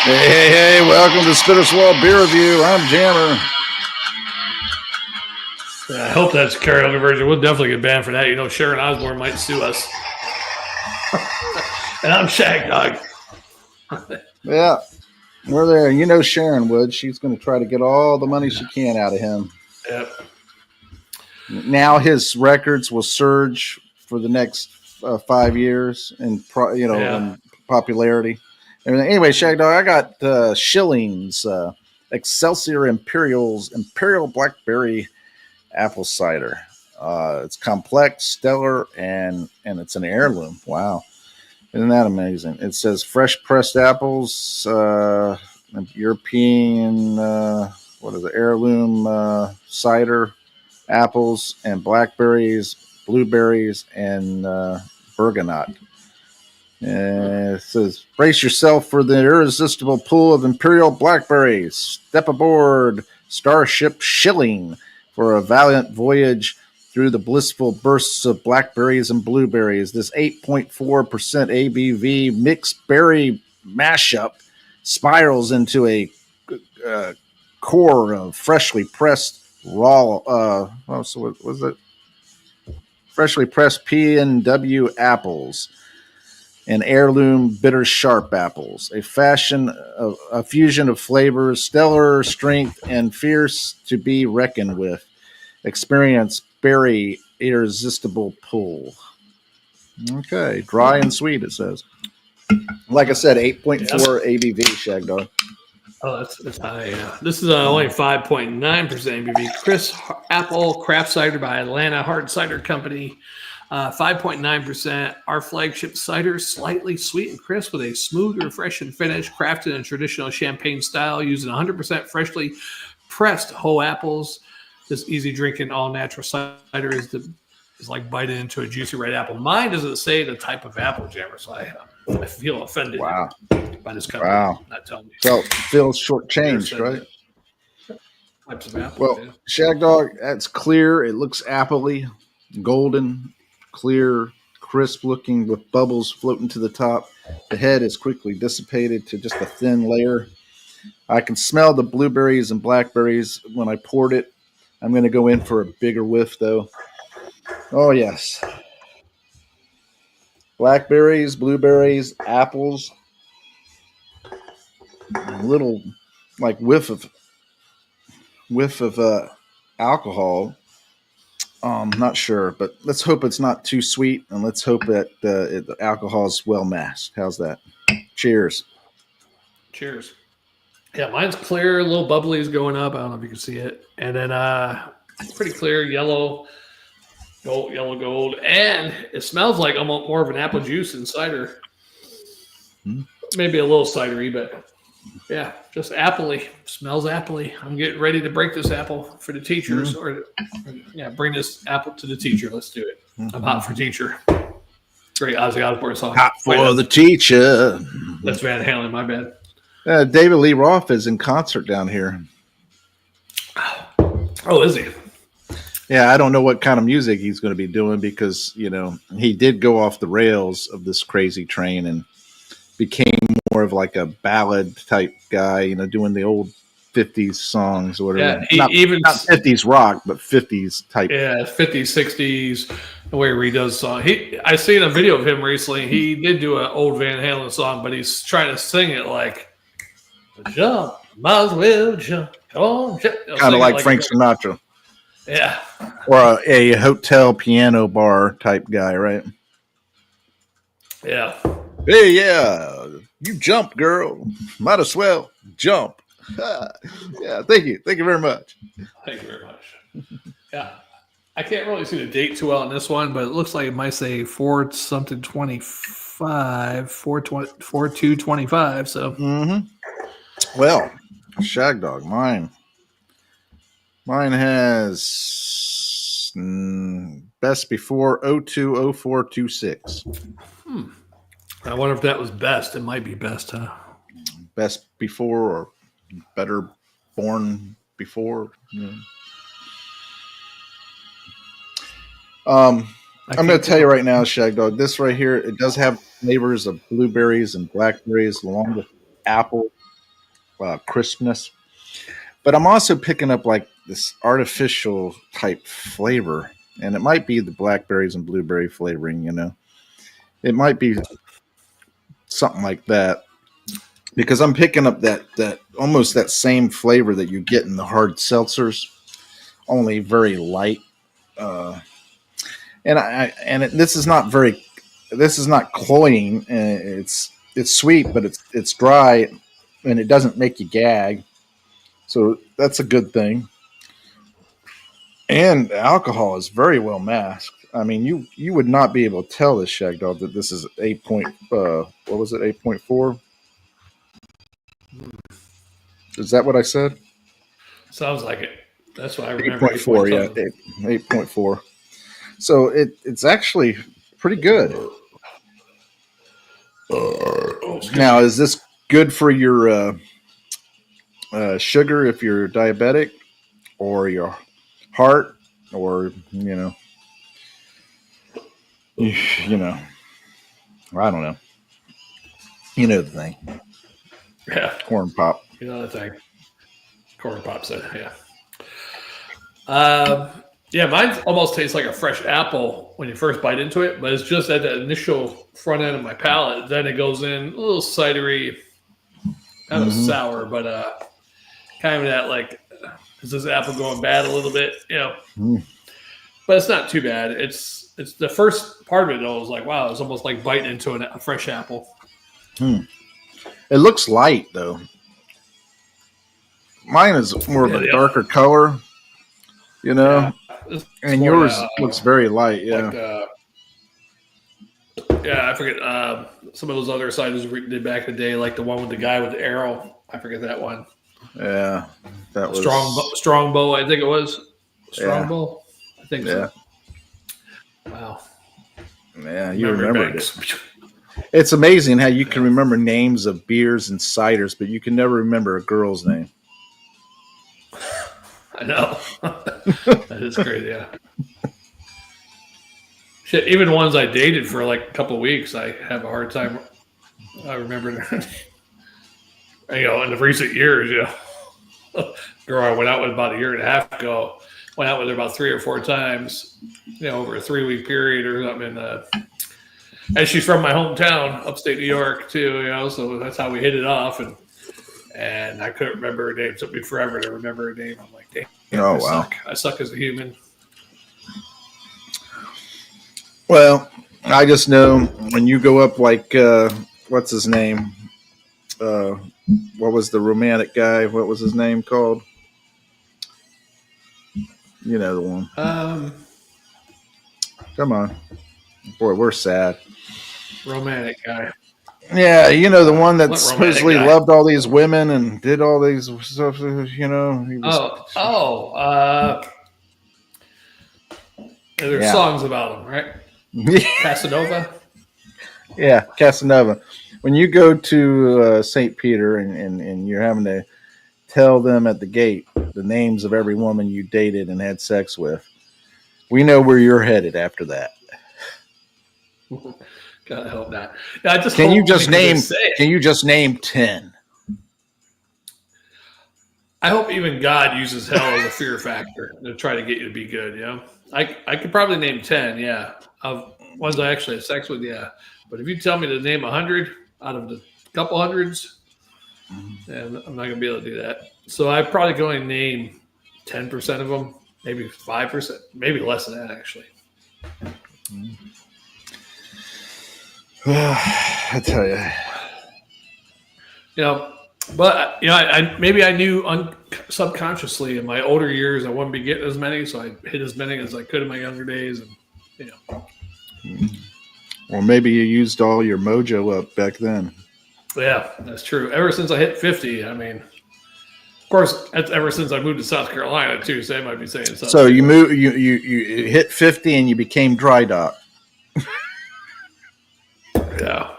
Hey, welcome to Spitter's Wall Beer Review. I'm Jammer. I hope that's a karaoke version. We'll definitely get banned for that. You know, Sharon Osbourne might sue us. And I'm Shagdog. Yeah, we're there. You know Sharon would. She's going to try to get all the money she can out of him. Yep. Now his records will surge for the next 5 years in in popularity. Anyway, Shagdog, I got Shillings, Excelsior Imperials Imperial Blackberry apple cider. It's complex, stellar, and it's an heirloom. Wow. Isn't that amazing? It says fresh pressed apples, European, what is it, heirloom cider, apples, and blackberries, blueberries, and bergamot. It says, brace yourself for the irresistible pull of imperial blackberries. Step aboard Starship Shilling for a valiant voyage through the blissful bursts of blackberries and blueberries. This 8.4% ABV mixed berry mashup spirals into a core of freshly pressed raw, what was it? Freshly pressed P&W apples and heirloom bitter sharp apples, a fusion of flavors, stellar strength, and fierce to be reckoned with. Experience berry irresistible pull. Okay, dry and sweet, it says. Like I said, 8.4 ABV, Shagdog. Oh, that's high. Yeah. This is only 5.9% ABV. Crisp Apple Craft Cider by Atlanta Hard Cider Company. 5.9%. Our flagship cider, slightly sweet and crisp with a smooth, refreshing finish, crafted in traditional champagne style, using 100% freshly pressed whole apples. This easy drinking, all natural cider is like biting into a juicy red apple. Mine doesn't say the type of apple, Jammer, so I feel offended by this company. Wow. Not telling me. So feels shortchanged, right? Types of apples. Well, yeah. Shagdog, that's clear. It looks appley, golden, clear, crisp looking with bubbles floating to the top. The head is quickly dissipated to just a thin layer. I can smell the blueberries and blackberries when I poured it. I'm going to go in for a bigger whiff, though. Oh, yes. Blackberries, blueberries, apples. A little, like, whiff of alcohol. Not sure, but let's hope it's not too sweet, and let's hope that the alcohol is well masked. How's that? Cheers. Cheers. Yeah, mine's clear, a little bubbly is going up. I don't know if you can see it. And then pretty clear, yellow, gold. And it smells like almost more of an apple juice than cider. Maybe a little cidery, but yeah, just appley. Smells appley. I'm getting ready to break this apple for the teachers, or bring this apple to the teacher. Let's do it. I'm hot for teacher. Great Ozzy Osbourne song. Hot for the teacher. That's Van Halen. My bad. David Lee Roth is in concert down here. Oh, is he? Yeah, I don't know what kind of music he's going to be doing because, he did go off the rails of this crazy train and became more of like a ballad type guy, doing the old 50s songs or whatever. Yeah, not 50s rock, but 50s type. Yeah, 50s, 60s, the way he does song. I seen a video of him recently. He did do an old Van Halen song, but he's trying to sing it like, jump, might as well jump. Oh, kind of like Frank Sinatra. Yeah. Or a hotel piano bar type guy, right? Yeah. Hey, yeah, you jump, girl. Might as well jump. Yeah, thank you. Thank you very much. Thank you very much. Yeah. I can't really see the date too well on this one, but it looks like it might say 4/25, 4/2/25. So, Well, Shagdog, mine has best before 02/04/26. I wonder if that was best. It might be best, huh? Best before or better born before. I'm going to tell you right now, Shagdog, this right here, it does have flavors of blueberries and blackberries along with apple. crispness. But I'm also picking up like this artificial type flavor, and it might be the blackberries and blueberry flavoring. It might be something like that because I'm picking up that almost that same flavor that you get in the hard seltzers, only very light. Uh, this is not very, this is not cloying. It's sweet, but it's dry, and it doesn't make you gag. So that's a good thing. And alcohol is very well masked. I mean, you would not be able to tell this Shagdog that this is 8 point. What was it? 8.4. Is that what I said? Sounds like it. That's what I Eight remember. point four. Yeah, 8.4. So it's actually pretty good. Now, is this good for your sugar if you're diabetic, or your heart, or you know, I don't know. You know the thing. Yeah. Corn pop. You know the thing. Corn pop said, yeah. Yeah, mine almost tastes like a fresh apple when you first bite into it, but it's just at the initial front end of my palate. Then it goes in a little cidery, kind of sour, but kind of that like, is this apple going bad a little bit? But it's not too bad. It's the first part of it though is like, wow, it's almost like biting into a fresh apple. It looks light though. Mine is more of a darker color, and yours looks very light. Yeah. Like, I forget some of those other ciders we did back in the day, like the one with the guy with the arrow. I forget that one. Yeah, that was Strongbow. I think it was Strongbow. I think so. Wow. Yeah, you remembered it. It's amazing how you can remember names of beers and ciders, but you can never remember a girl's name. I know. That is crazy, yeah. Shit, even ones I dated for like a couple of weeks, I have a hard time. I remember, in the recent years, girl I went out with about a year and a half ago, went out with her about 3 or 4 times, over a 3-week period or something. And she's from my hometown, upstate New York, too, so that's how we hit it off. And I couldn't remember her name. It took me forever to remember her name. I'm like, damn, I suck as a human. Well, I just know when you go up like, what's his name? What was the romantic guy? What was his name called? You know the one. Come on. Boy, we're sad. Romantic guy. Yeah, the one that supposedly loved all these women and did all these stuff, He was, there's songs about him, right? Casanova? Yeah, Casanova. When you go to St. Peter and you're having to tell them at the gate the names of every woman you dated and had sex with, we know where you're headed after that. God help that. I just can you just name 10? I hope even God uses hell as a fear factor to try to get you to be good. I could probably name 10, of ones I actually had sex with, But if you tell me to name 100 out of the couple hundreds, then I'm not gonna be able to do that. So I probably can only name 10% of them, maybe 5%, maybe less than that actually. I tell you, but maybe I knew subconsciously in my older years I wouldn't be getting as many, so I hit as many as I could in my younger days, and Or maybe you used all your mojo up back then. Yeah, that's true. Ever since I hit 50, I mean, of course, that's ever since I moved to South Carolina too. So I might be saying something. So you hit 50 and you became dry dock. Yeah.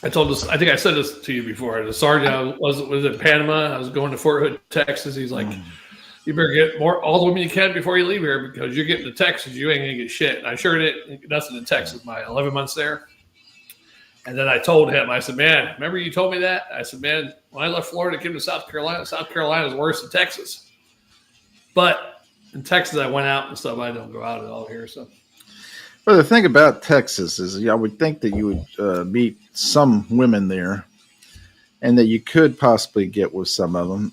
I think I said this to you before. The sergeant was in Panama. I was going to Fort Hood, Texas. He's like, you better get all the women you can before you leave here because you're getting to Texas. You ain't going to get shit. And I sure did nothing in Texas my 11 months there. And then I told him, I said, man, remember you told me that? I said, man, when I left Florida, came to South Carolina is worse than Texas. But in Texas, I went out and stuff. I don't go out at all here. So, Well, the thing about Texas is, I would think that you would meet some women there, and that you could possibly get with some of them,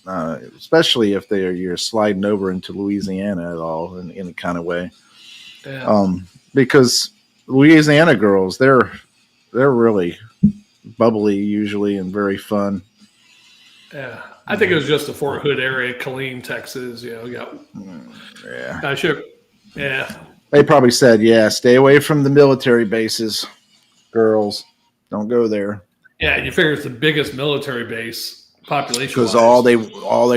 especially if you're sliding over into Louisiana at all in any kind of way. yeah. Because Louisiana girls, they're really bubbly usually and very fun. Yeah. I think it was just the Fort Hood area, Killeen, Texas. Yeah. I should. Yeah. They probably said, yeah, stay away from the military bases, girls. Don't go there. Yeah, you figure it's the biggest military base population. Because all they're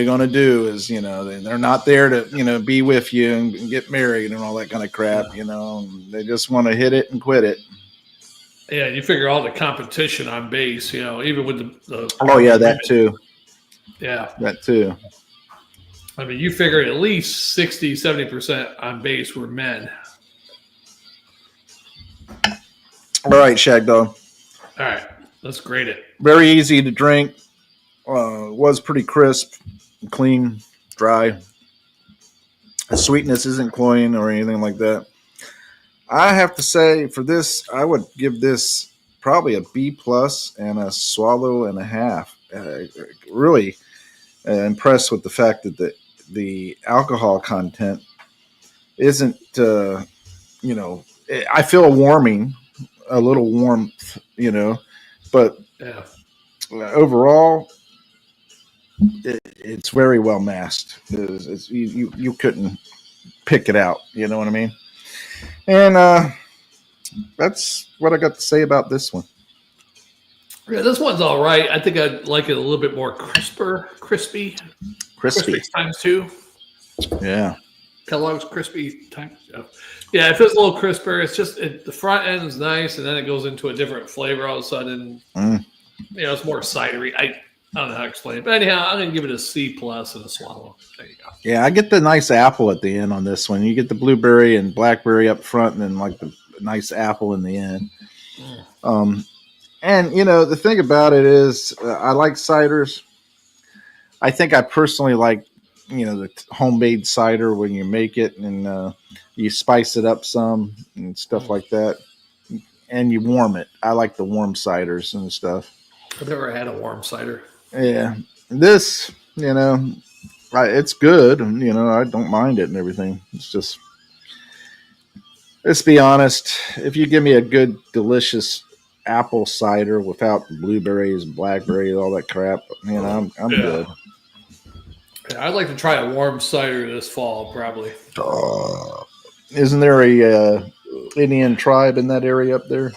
going to do is, they're not there to, be with you and get married and all that kind of crap. They just want to hit it and quit it. Yeah, you figure all the competition on base, even with the oh yeah, that too. Yeah, that too. I mean, you figure at least 60, 70% on base were men. All right, Shagdog. All right, let's grade it. Very easy to drink. Was pretty crisp, clean, dry. The sweetness isn't cloying or anything like that. I have to say, for this, I would give this probably a B plus and a swallow and a half. Really impressed with the fact that the alcohol content isn't, I feel a little warmth, but yeah. Overall, it's very well masked. You couldn't pick it out. You know what I mean? And that's what I got to say about this one. Yeah, this one's all right. I think I'd like it a little bit more crispy times two. Yeah. Kellogg's crispy times two. Yeah, it feels a little crisper. It's just the front end is nice, and then it goes into a different flavor all of a sudden. It's more cidery. I don't know how to explain it, but anyhow, I'm gonna give it a C plus and a swallow. There you go. Yeah, I get the nice apple at the end on this one. You get the blueberry and blackberry up front, and then like the nice apple in the end. And the thing about it is, I like ciders. I think I personally like the homemade cider when you make it and you spice it up some and stuff like that, and you warm it. I like the warm ciders and stuff. I've never had a warm cider. Yeah, this, it's good. And, I don't mind it and everything. It's just, let's be honest. If you give me a good, delicious apple cider without blueberries, blackberries, all that crap, I'm good. Yeah, I'd like to try a warm cider this fall, probably. Isn't there a Indian tribe in that area up there?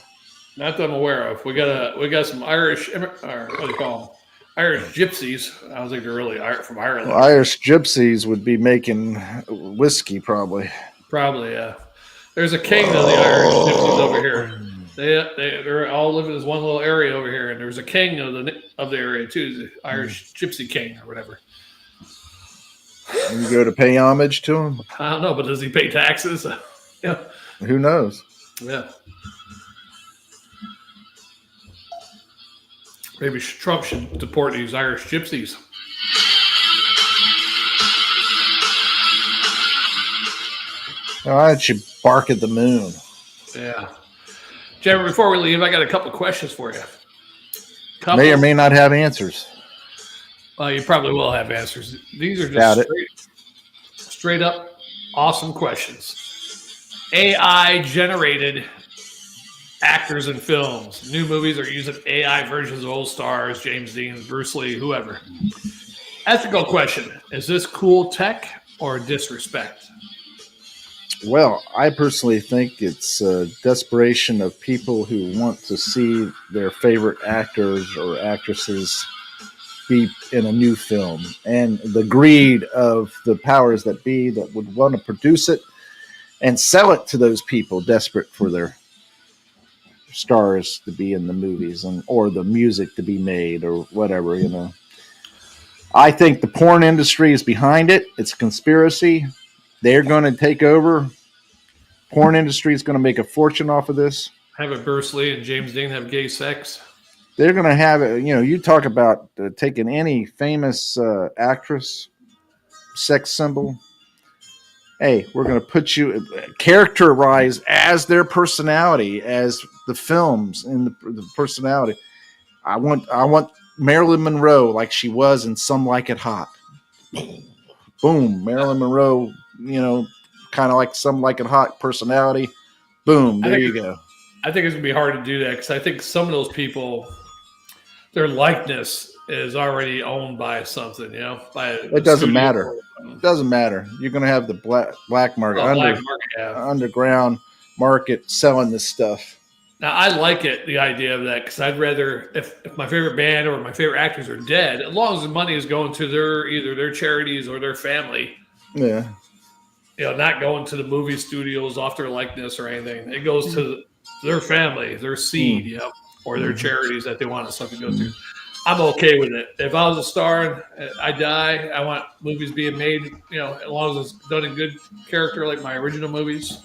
Not that I'm aware of. We got some Irish, or what do you call them? Irish gypsies. I don't think they're really from Ireland. Well, Irish gypsies would be making whiskey, probably. Probably, yeah. There's a king of the Irish gypsies over here. They're all living in this one little area over here, and there's a king of the area too, the Irish gypsy king or whatever. And you go to pay homage to him? I don't know, but does he pay taxes? Yeah. Who knows? Yeah. Maybe Trump should deport these Irish gypsies. Why don't you bark at the moon? Yeah. Jennifer, before we leave, I got a couple of questions for you. May or may not have answers. Well, you probably will have answers. These are just straight up awesome questions. AI-generated actors in films. New movies are using AI versions of old stars, James Dean, Bruce Lee, whoever. Ethical question. Is this cool tech or disrespect? Well, I personally think it's desperation of people who want to see their favorite actors or actresses be in a new film, and the greed of the powers that be that would want to produce it and sell it to those people desperate for their stars to be in the movies or the music to be made or whatever, I think the porn industry is behind it. It's a conspiracy. They're going to take over. Porn industry is going to make a fortune off of this. Have it Bruce Lee and James Dean have gay sex. They're going to have it. You talk about taking any famous actress, sex symbol. Hey, we're going to put you characterized as their personality, as the films and the personality. I want Marilyn Monroe like she was in Some Like It Hot. Boom, Marilyn Monroe. Kind of like Some Like It Hot personality. Boom, there you go. I think it's gonna be hard to do that because I think some of those people, their likeness is already owned by something. By it doesn't matter. It doesn't matter. You're going to have the black market, underground market selling this stuff. Now, I like the idea of that, because I'd rather, if my favorite band or my favorite actors are dead, as long as the money is going to either their charities or their family. Yeah. Not going to the movie studios off their likeness or anything. It goes to their family, their seed, or their charities that they want stuff to go to. I'm okay with it. If I was a star and I die, I want movies being made, as long as it's done in good character like my original movies.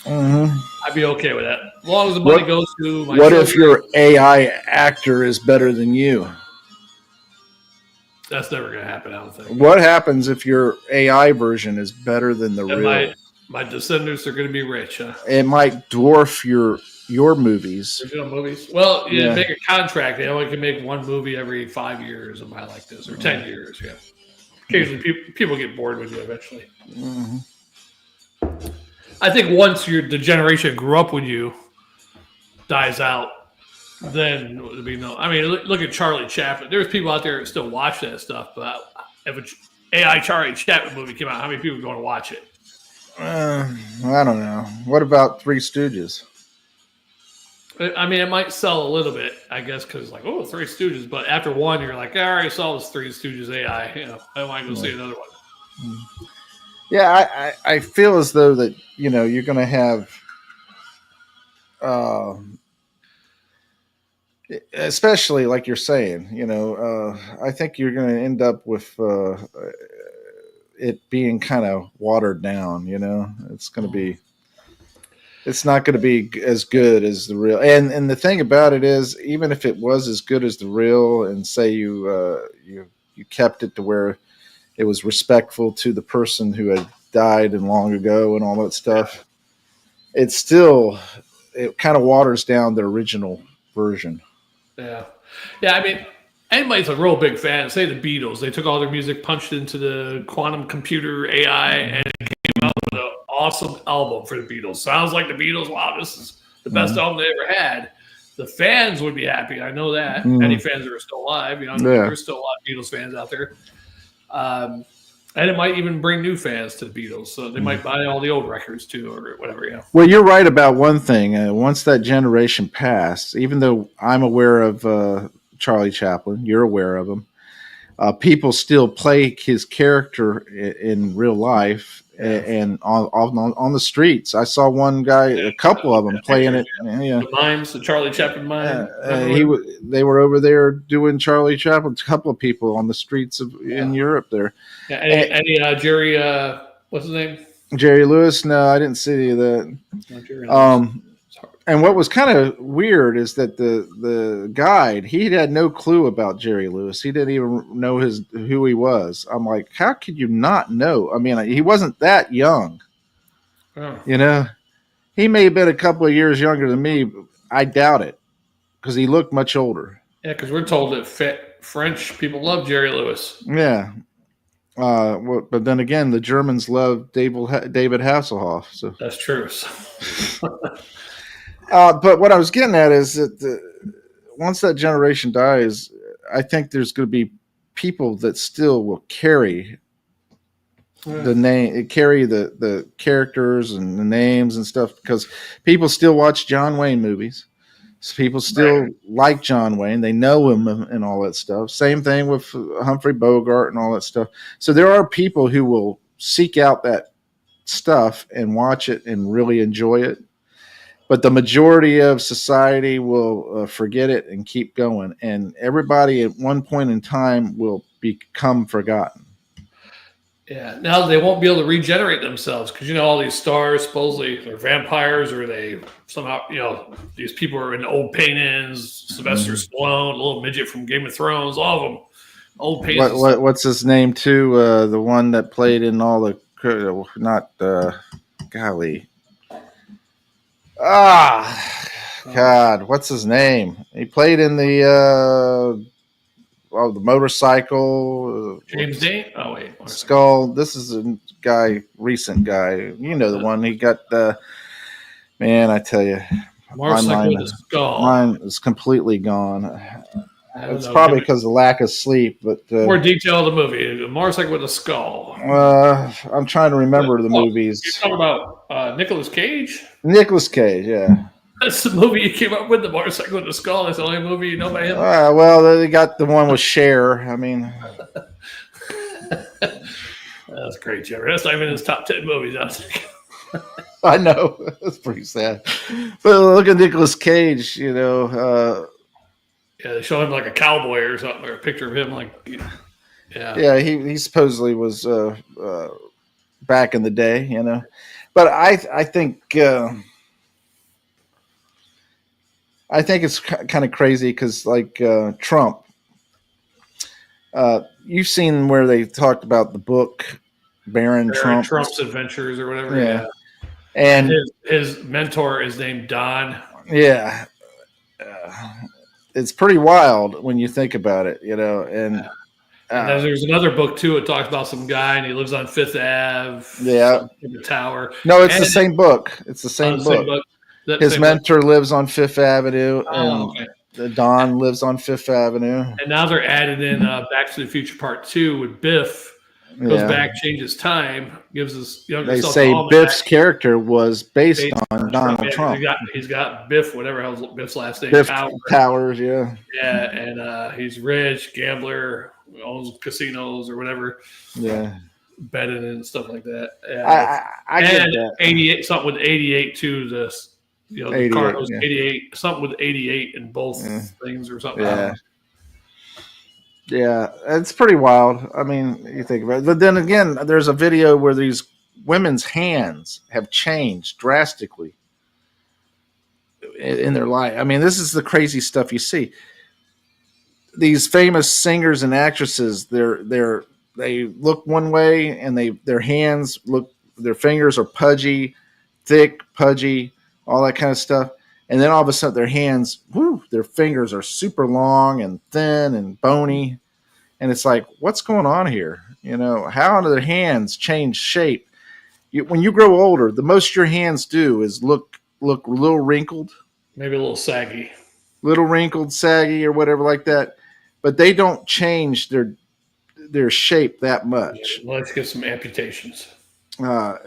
I'd be okay with that. As long as the money goes to my children. If your AI actor is better than you? That's never going to happen, I don't think. What happens if your AI version is better than the real? My descendants are going to be rich. Huh? It might dwarf your movies. Original movies. Well, make a contract. They only can make one movie every 5 years, or something like this, or 10 years. Yeah. Occasionally, people get bored with you eventually. Mm-hmm. I think once the generation grew up with you dies out, then there'll be no. I mean, look at Charlie Chaplin. There's people out there that still watch that stuff, but if an AI Charlie Chaplin movie came out, how many people are going to watch it? I don't know. What about Three Stooges? I mean, it might sell a little bit, I guess, because Three Stooges. But after one, you're like, I already saw this Three Stooges AI. I don't want to go see another one. Yeah, I feel as though that you're going to have, especially like you're saying, I think you're going to end up with it being kind of watered down. It's going to be. It's not going to be as good as the real. And the thing about it is, even if it was as good as the real, and say you kept it to where it was respectful to the person who had died and long ago and all that stuff, it kind of waters down the original version. Yeah. I mean, anybody's a real big fan. Say the Beatles. They took all their music, punched into the quantum computer AI, and it came out with an awesome album for the Beatles. Sounds like the Beatles. Wow, this is the best album they ever had. The fans would be happy. I know that. Any fans that are still alive, there's still a lot of Beatles fans out there. And it might even bring new fans to the Beatles. So they might buy all the old records too, or whatever. Well, you're right about one thing. Once that generation passed, even though I'm aware of Charlie Chaplin, you're aware of him, people still play his character in real life and on the streets. I saw one guy, a couple of them playing it. The mimes, the Charlie Chaplin mime. They were over there doing Charlie Chaplin. A couple of people on the streets in Europe there. Yeah, any Jerry? What's his name? Jerry Lewis. No, I didn't see any of that. And what was kind of weird is that the guide, he had no clue about Jerry Lewis. He didn't even know who he was. I'm like, how could you not know? I mean, he wasn't that young. Oh. He may have been a couple of years younger than me. But I doubt it, because he looked much older. Yeah, because we're told that French people love Jerry Lewis. Yeah. But then again, the Germans love David Hasselhoff. So that's true. But what I was getting at is that once that generation dies, I think there's going to be people that still will carry the name, carry the characters and the names and stuff, because people still watch John Wayne movies. So people still like John Wayne. They know him and all that stuff. Same thing with Humphrey Bogart and all that stuff. So there are people who will seek out that stuff and watch it and really enjoy it. But the majority of society will forget it and keep going. And everybody at one point in time will become forgotten. Yeah. Now they won't be able to regenerate themselves because all these stars supposedly they're vampires or they somehow these people are in old paintings. Sylvester Stallone, a little midget from Game of Thrones, all of them old paintings and stuff. What's his name too? The one that played in all the not golly. God, what's his name? He played in the motorcycle. James Dean. Oh wait, Skull. This is a recent guy. You know the one. He got man. I tell you, Motorcycle with a skull. Mine is completely gone. It's know. probably because of lack of sleep. But more detail of the movie. A motorcycle with a skull. I'm trying to remember the movies. You're talking about Nicolas Cage? Nicolas Cage, yeah. That's the movie you came up with, the motorcycle with the skull. That's the only movie you know by him. Well, they got the one with Cher. I mean, that's great, Jerry. That's not even his top 10 movies. I know. That's pretty sad. But look at Nicolas Cage, yeah, they show him like a cowboy or something, or a picture of him Yeah, he supposedly was back in the day, But I think it's kind of crazy because like Trump, you've seen where they talked about the book Baron Trump's Adventures or whatever. Yeah. And his mentor is named Don. Yeah. It's pretty wild when you think about it, and there's another book too. It talks about some guy and he lives on Fifth Ave. Yeah, in the tower. No, it's the same book. It's the same book. His mentor lives on Fifth Avenue, and the Don lives on Fifth Avenue. And now they're adding in Back to the Future Part 2 with Biff. Goes back, changes time, gives us younger. They say Biff's character was based on Donald Trump. He's got Biff, whatever hell's Biff's last name. Biff Towers, yeah. Yeah, and he's rich, gambler, owns casinos or whatever. Yeah. Betting and stuff like that. I get that. 88, something with 88 too. The car was 88, something with 88 in both things or something. Yeah. Yeah, it's pretty wild. I mean, you think about it. But then again, there's a video where these women's hands have changed drastically in their life. I mean, this is the crazy stuff you see. These famous singers and actresses, they look one way and their hands their fingers are pudgy, thick, pudgy, all that kind of stuff. And then all of a sudden their hands, their fingers are super long and thin and bony. And it's like, what's going on here? How do their hands change shape? When you grow older, the most your hands do is look a little wrinkled. Maybe a little saggy. Little wrinkled, saggy, or whatever like that. But they don't change their shape that much. Yeah, let's get some amputations.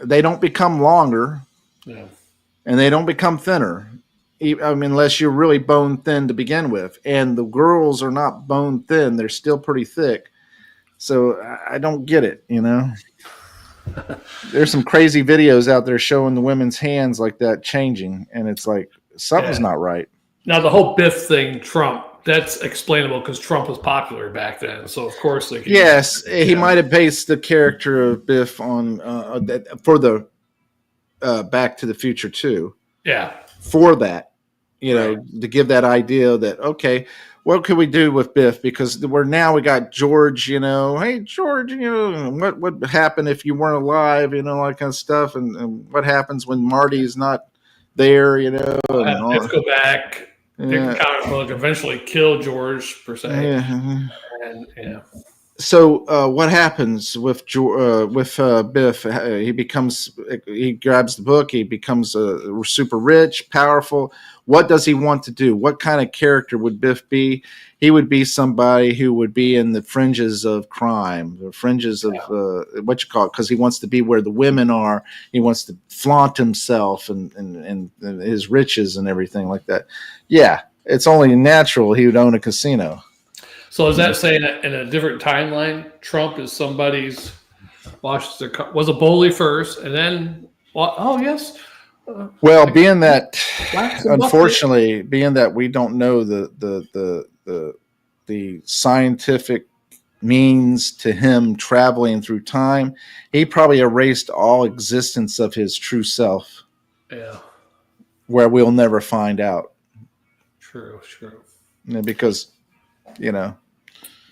They don't become longer. Yeah. And they don't become thinner. I mean, unless you're really bone thin to begin with. And the girls are not bone thin. They're still pretty thick. So I don't get it, There's some crazy videos out there showing the women's hands like that changing. And it's like, something's not right. Now, the whole Biff thing, Trump, that's explainable because Trump was popular back then. So, of course, he might have based the character of Biff on for the Back to the Future 2. Yeah. For that, to give that idea that, okay, what could we do with Biff? Because we got George, hey, George, what would happen if you weren't alive, all that kind of stuff. And what happens when Marty's not there, Biff go back, pick a comic book, eventually kill George, per se. Yeah. And, So what happens with Biff? He grabs the book. He becomes super rich, powerful. What does he want to do? What kind of character would Biff be? He would be somebody who would be in the fringes of crime, the fringes of because he wants to be where the women are. He wants to flaunt himself and his riches and everything like that. Yeah, it's only natural he would own a casino. So is that saying that in a different timeline, Trump is somebody's was a bully first, and then yes. Well, being that unfortunately, being that we don't know the scientific means to him traveling through time, he probably erased all existence of his true self, Yeah. where we'll never find out. True. Because, you know.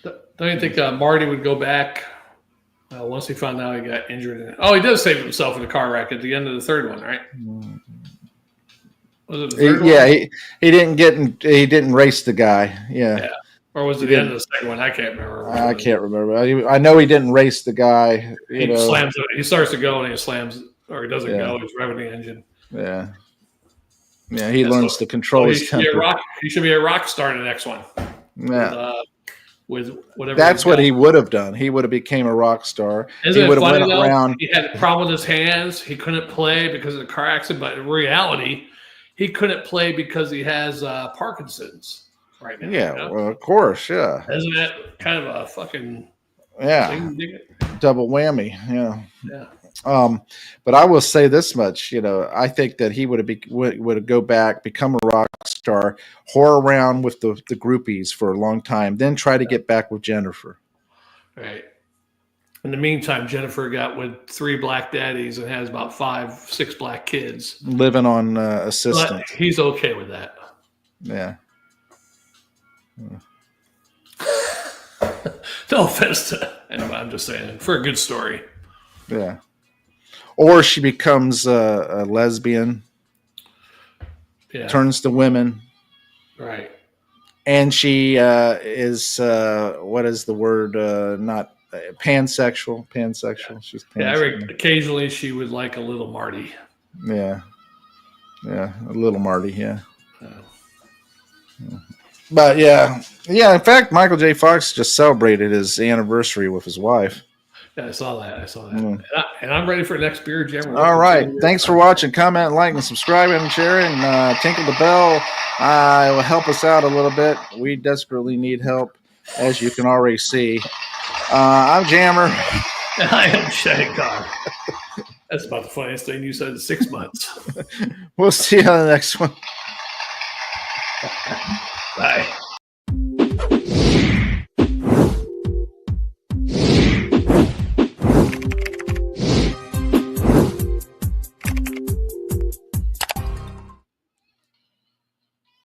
Don't you think Marty would go back once he found out he got injured? He does save himself in a car wreck at the end of the third one, right? Was it the third one? He didn't race the guy. Yeah. Or was it the end of the second one? I can't remember. I can't remember. I know he didn't race the guy. Slams it. He starts to go and he slams, or he doesn't go. He's revving the engine. Yeah. Yeah, he learns to control his temper. He should be a rock star in the next one. Yeah. With whatever. That's what he would have done. He would have became a rock star. Isn't he would it have funny went though? around. He had a problem with his hands. He couldn't play because of the car accident. But in reality, he couldn't play because he has Parkinson's right now. Yeah, well, of course, yeah. Isn't that kind of a fucking double whammy? Yeah. Yeah. But I will say this much, I think that he would go back, become a rock star, whore around with the groupies for a long time, then try to get back with Jennifer. Right. In the meantime, Jennifer got with 3 black daddies and has about 5-6 black kids. Living on assistance. But he's okay with that. Yeah. No offense to anyone. I'm just saying, for a good story. Yeah. Or she becomes a lesbian, turns to women. Right. And she is, what is the word? Not pansexual. Pansexual. She's pansexual. Yeah, occasionally she would like a little Marty. Yeah. Yeah, a little Marty, yeah. But yeah. In fact, Michael J. Fox just celebrated his anniversary with his wife. Yeah, I saw that. And I'm ready for the next beer jam. All right. Thanks for watching. Comment, like, and subscribe, and share, and tinkle the bell. It will help us out a little bit. We desperately need help, as you can already see. I'm Jammer. And I am Shagdog. That's about the funniest thing you said in 6 months. We'll see you on the next one. Bye.